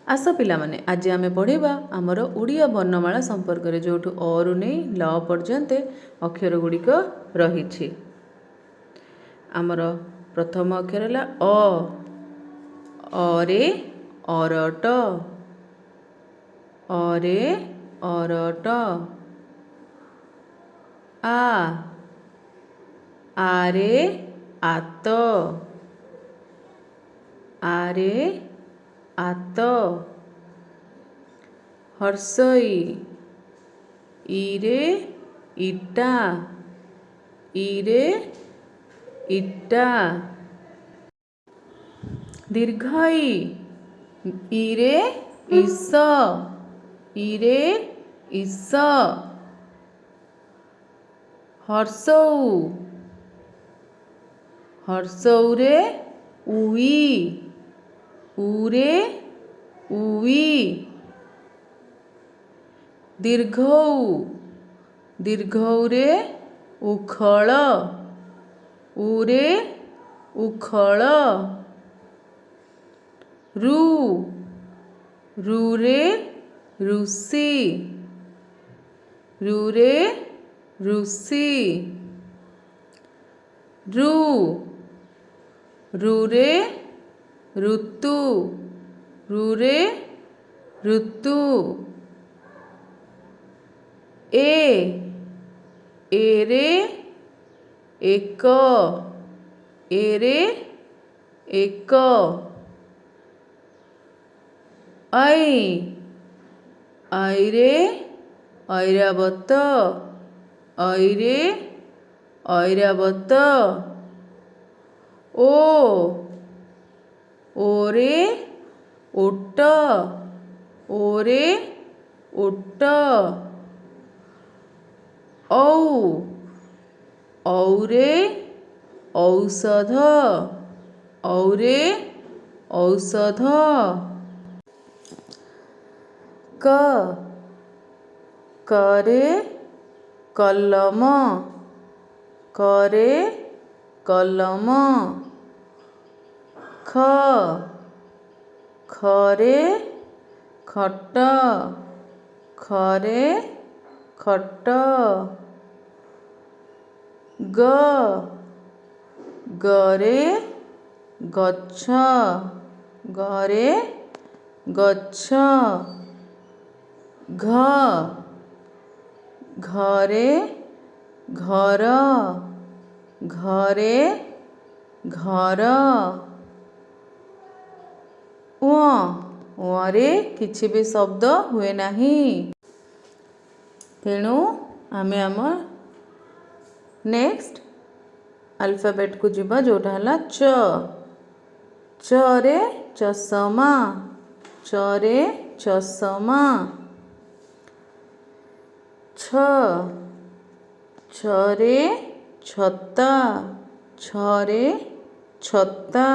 आस पिलामाने आज आमे पढ़िबा आमर ओडिया वर्णमाला संपर्क रे जोठु अ रु नै ल पर्यन्ते अक्षर गुड़िक रही। आमर प्रथम अक्षर है अरे अरट, अरे अरट। आरे आत, आरे आत। हर्षई इरे इटा, इरे इटा। दीर्घई इरे इस, इरे इस। हर्षौ, हर्षौरे उई, उरे उई। दीर्घौ, दीर्घौरे उखळ, उरे उखळ। रु, रुरे ऋषि, रुरे ऋषि। रु, रुरे ऋतु, रुरे ऋतु। एरे एक, एरे एक। Array Airavat, array Airavat. ओरे ओट, ओरे ओट। औरे औषध, औरे औषध। करे कलम, करे कलम। खरे खट, खरे खट। गरे गच्छ, गरे गच्छ। घरे घर, घरे घर। रे किछि भी शब्द हुए नहीं, तेणु आमे आम नेक्स्ट अल्फाबेट को जीवा जोटा हला च। च रे चषमा, च रे चषमा। छ, छ रे छता, छ रे छता।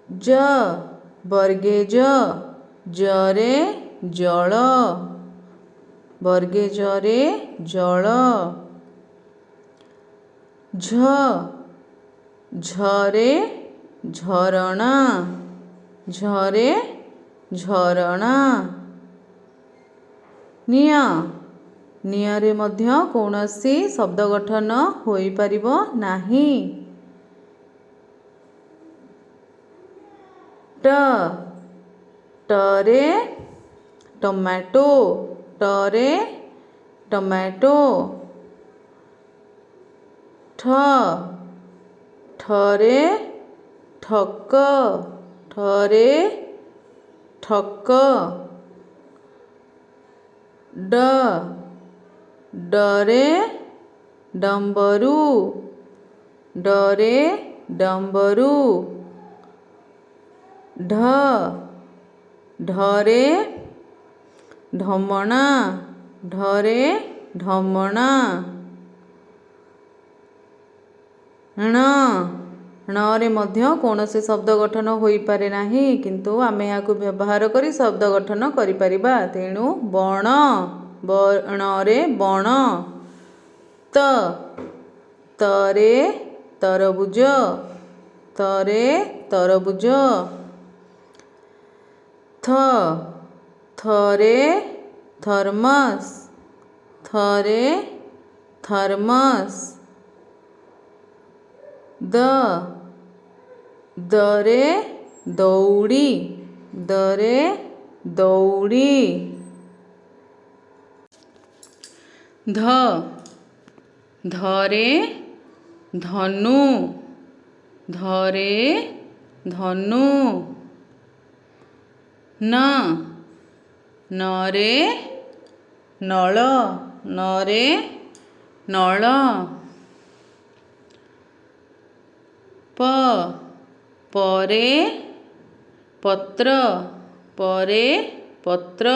ज वर्गे ज रे जल, वर्गे ज रे जल। झरे झरणा, झरे झरणा। निया रे मध्य कौनसी शब्द गठन होई परिबो नाही। टरे टमाटो, टरे टमाटो। ठरे ठक, ठरे ठक। डरे डम्बरू, डरे डम्बरू। ढरे ढमणा, ढरे ढमणा। ण रे मध्य कौनसी शब्द गठन होई पारे नाही, किंतु आमे याकु व्यवहार करी शब्द गठन करि परिबा, तेणु बण, बण रे बण। तरे तरबुज, तरे तरबुज। ଥରେ ଥର୍ମସ୍ ଥରେ ଥର୍ମସ୍। ଦରେ ଦଉଡ଼ି ଦରେ ଦଉଡ଼ି। ଧରେ ଧନୁ ଧରେ ଧନୁ। ନରେ ନଳ ନରେ ନଳ। ପରେ ପତ୍ର ପରେ ପତ୍ର।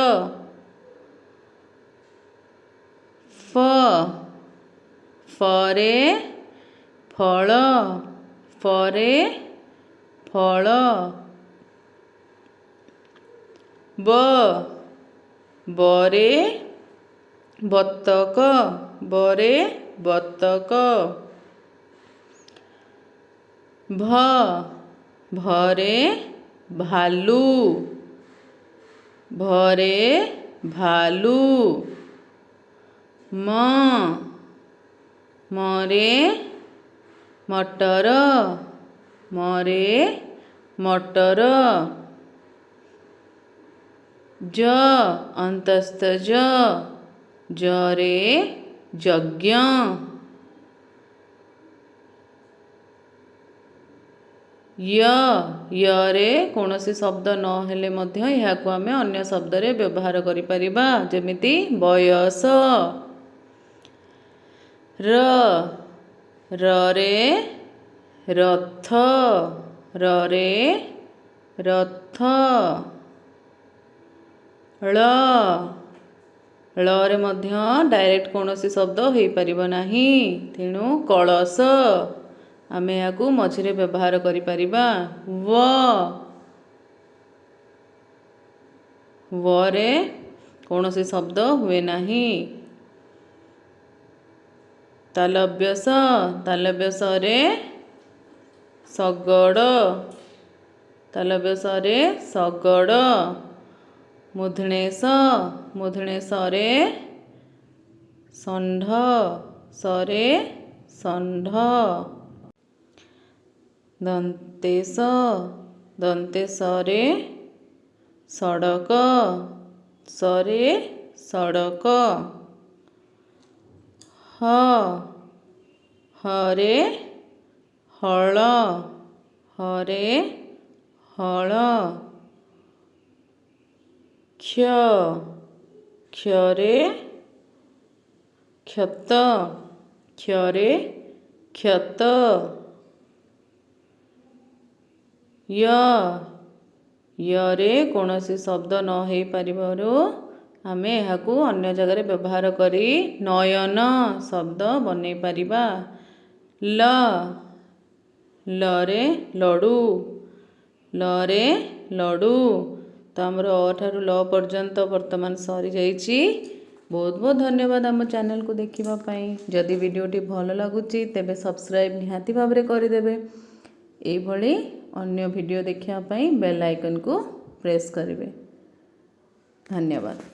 ଫରେ ଫଳ ଫରେ ଫଳ। ବରେ ବତକ ବରେ ବତକ। ଭରେ ଭାଲୁ ଭରେ ଭାଲୁ। ମରେ ମଟର ମରେ ମଟର। ଅନ୍ତସ୍ଥ ଜରେ ଯଜ୍ଞ। ୟରେ କୌଣସି ଶବ୍ଦ ନହେଲେ ମଧ୍ୟ ଏହାକୁ ଆମେ ଅନ୍ୟ ଶବ୍ଦରେ ବ୍ୟବହାର କରିପାରିବା, ଯେମିତି ବୟସ। ରରେ ରଥ ରରେ ରଥ। ଳରେ ମଧ୍ୟ ଡାଇରେକ୍ଟ କୌଣସି ଶବ୍ଦ ହୋଇପାରିବ ନାହିଁ, ତେଣୁ କଳସ ଆମେ ଏହାକୁ ମଝିରେ ବ୍ୟବହାର କରିପାରିବା। ରେ କୌଣସି ଶବ୍ଦ ହୁଏ ନାହିଁ। ତାଲବ୍ୟସରେ ଶଗଡ଼ ତାଲବ୍ୟସରେ ଶଗଡ଼। ମୂର୍ଧନ୍ୟସରେ ଷଣ୍ଢ ସରେ ଷଣ୍ଢ। ଦନ୍ତେସରେ ସଡ଼କ ସରେ ସଡ଼କ। ହରେ ହଳ ହରେ ହଳ। କ୍ଷରେ କ୍ଷତ କ୍ଷରେ କ୍ଷତ। ୟରେ କୌଣସି ଶବ୍ଦ ନ ହେଇପାରିବାରୁ ଆମେ ଏହାକୁ ଅନ୍ୟ ଜାଗାରେ ବ୍ୟବହାର କରି ନୟନ ଶବ୍ଦ ବନେଇ ପାରିବା। ଲରେ ଲଡ଼ୁ ଳରେ ଲଡ଼ୁ। ତ ଆମର ଅ ଠାରୁ ଲ ପର୍ଯ୍ୟନ୍ତ ବର୍ତ୍ତମାନ ସରିଯାଇଛି। ବହୁତ ବହୁତ ଧନ୍ୟବାଦ ଆମ ଚ୍ୟାନେଲକୁ ଦେଖିବା ପାଇଁ। ଯଦି ଭିଡ଼ିଓଟି ଭଲ ଲାଗୁଛି ତେବେ ସବସ୍କ୍ରାଇବ୍ ନିହାତି ଭାବରେ କରିଦେବେ। ଏଇଭଳି ଅନ୍ୟ ଭିଡ଼ିଓ ଦେଖିବା ପାଇଁ ବେଲ୍ ଆଇକନ୍କୁ ପ୍ରେସ୍ କରିବେ। ଧନ୍ୟବାଦ।